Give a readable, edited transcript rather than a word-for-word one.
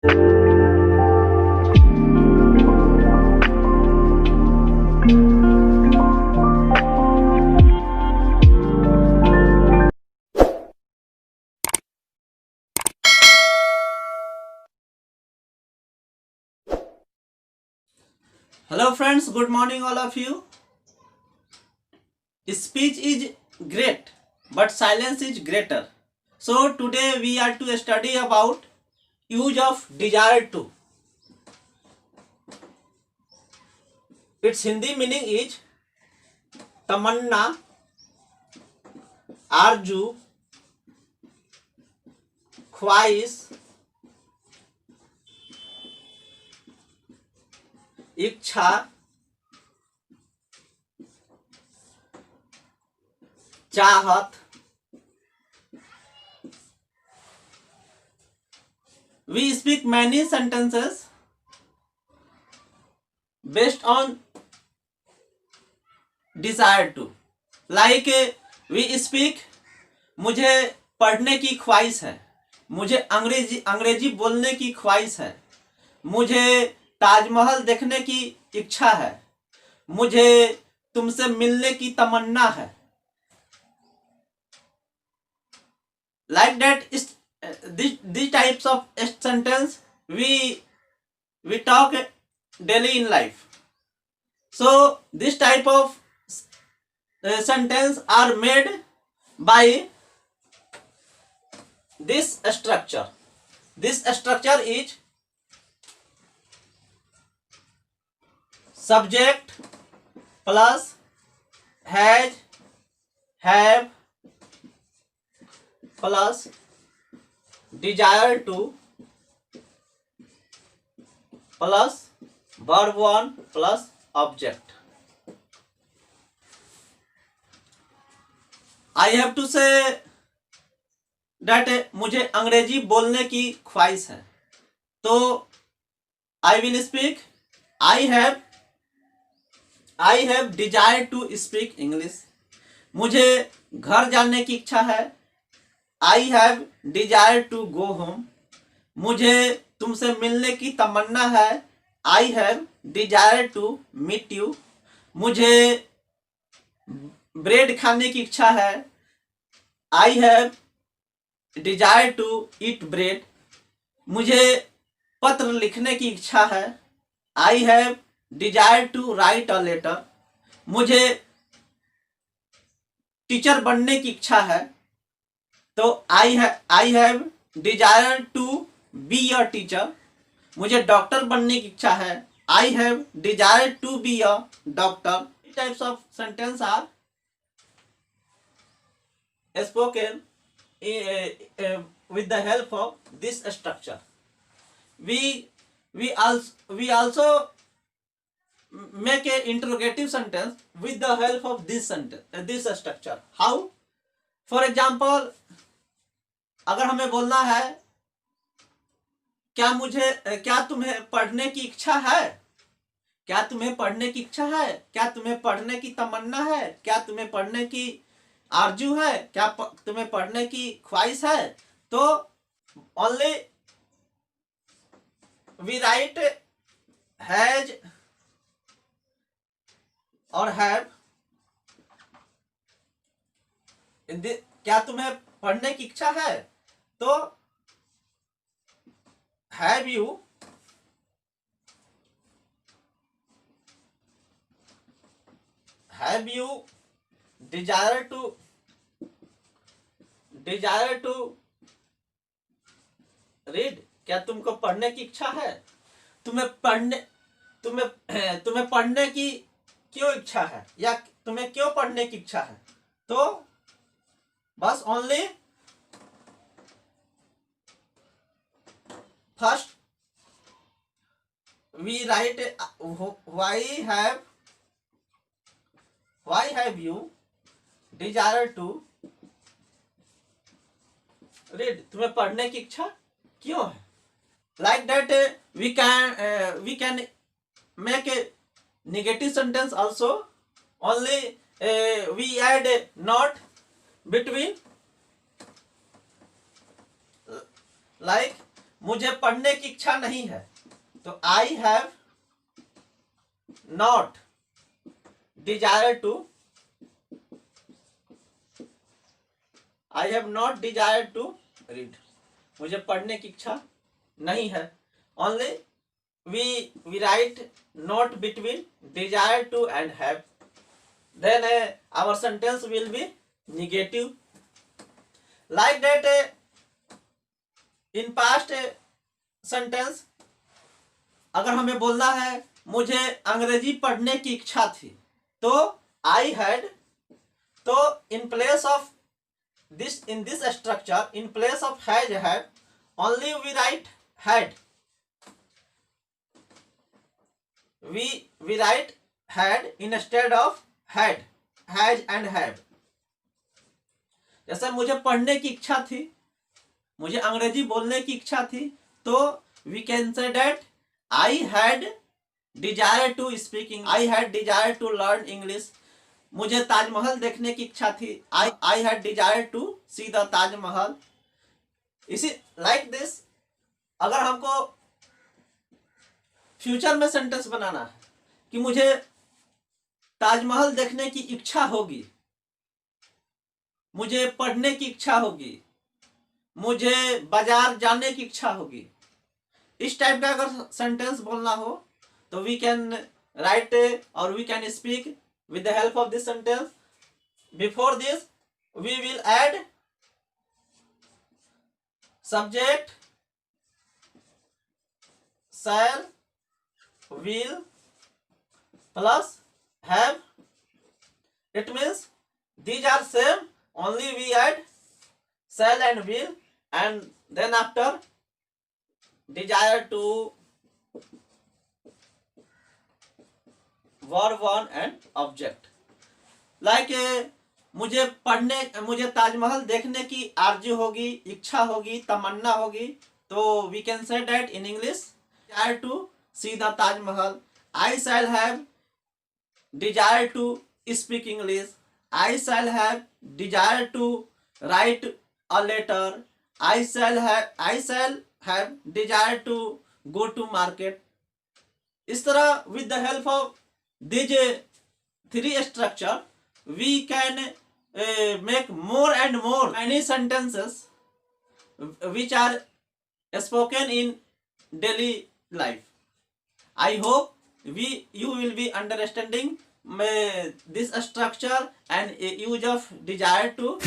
Hello friends, good morning all of you. Speech is great, but silence is greater. So today we are to study about use of desire to. Its Hindi meaning is tamanna, आरजू, ख्वाहिश, इच्छा, चाहत. We speak many sentences based on desire to. Like we speak, मुझे पढ़ने की ख्वाहिश है, मुझे अंग्रेजी बोलने की ख्वाहिश है, मुझे ताजमहल देखने की इच्छा है, मुझे तुमसे मिलने की तमन्ना है. Like that is these types of sentence we talk daily in life. So this type of sentence are made by this structure. This structure is subject plus has, have plus desire to plus verb 1 plus object. I have to say that मुझे अंग्रेजी बोलने की ख्वाहिश है, तो I will speak I have desire to speak English. मुझे घर जाने की इच्छा है, I have desire to go home. मुझे तुमसे मिलने की तमन्ना है, I have desire to meet you. मुझे ब्रेड खाने की इच्छा है, I have desire to eat bread. मुझे पत्र लिखने की इच्छा है, I have desire to write a letter. मुझे टीचर बनने की इच्छा है, तो I have desire to be a teacher. मुझे डॉक्टर बनने की इच्छा है, I have desire to be a doctor. These types of sentence are spoken with the help of this structure. We also make a interrogative sentence with the help of this sentence, this structure. How? For example, अगर हमें बोलना है क्या तुम्हें पढ़ने की इच्छा है, क्या तुम्हें पढ़ने की इच्छा है, क्या तुम्हें पढ़ने की तमन्ना है, क्या तुम्हें पढ़ने की आरजू है, क्या तुम्हें पढ़ने की ख्वाहिश है, तो ओनली वी राइट हैज और हैव. क्या तुम्हें पढ़ने की इच्छा है, तो have you desire to read. क्या तुमको पढ़ने की इच्छा है, तुम्हें पढ़ने की क्यों इच्छा है, या तुम्हें क्यों पढ़ने की इच्छा है, तो बस only first we write why have you desire to read. तुम्हें पढ़ने की इच्छा क्यों है. Like that we can make a negative sentence also. Only we add a not between, like मुझे पढ़ने की इच्छा नहीं है, तो I have not desire to, I have not desire to read, मुझे पढ़ने की इच्छा नहीं है। Only we write not between desire to and have, then our sentence will be negative. Like that, in past sentence अगर हमें बोलना है मुझे अंग्रेजी पढ़ने की इच्छा थी, तो I had, तो in place of this, in this structure, in place of had, only we write had, we write had instead of had, has and have. जैसे मुझे पढ़ने की इच्छा थी, मुझे अंग्रेजी बोलने की इच्छा थी, तो we can say that I had desire to speak English, I had desire to learn English. मुझे ताजमहल देखने की इच्छा थी, I had desire to see the Taj Mahal. इसी like this, अगर हमको फ्यूचर में सेंटेंस बनाना है कि मुझे ताजमहल देखने की इच्छा होगी, मुझे पढ़ने की इच्छा होगी, मुझे बाजार जाने की इच्छा होगी, इस टाइप का अगर सेंटेंस बोलना हो, तो वी कैन राइट और we can speak with the help of this sentence. Before this we will add subject shell, will plus have. It means these are same, only we add shall and will, and then after desire to verb 1 and object. Like मुझे ताजमहल देखने की आरज़ू होगी, इच्छा होगी, तमन्ना होगी, तो we can say that in English, desire to see the Taj Mahal. I shall have desire to speak English. I shall have desire to write a letter. I shall have desire to go to market. इस तरह with the help of these three structure, we can make more and more many sentences which are spoken in daily life. I hope you will be understanding this structure and use of desire to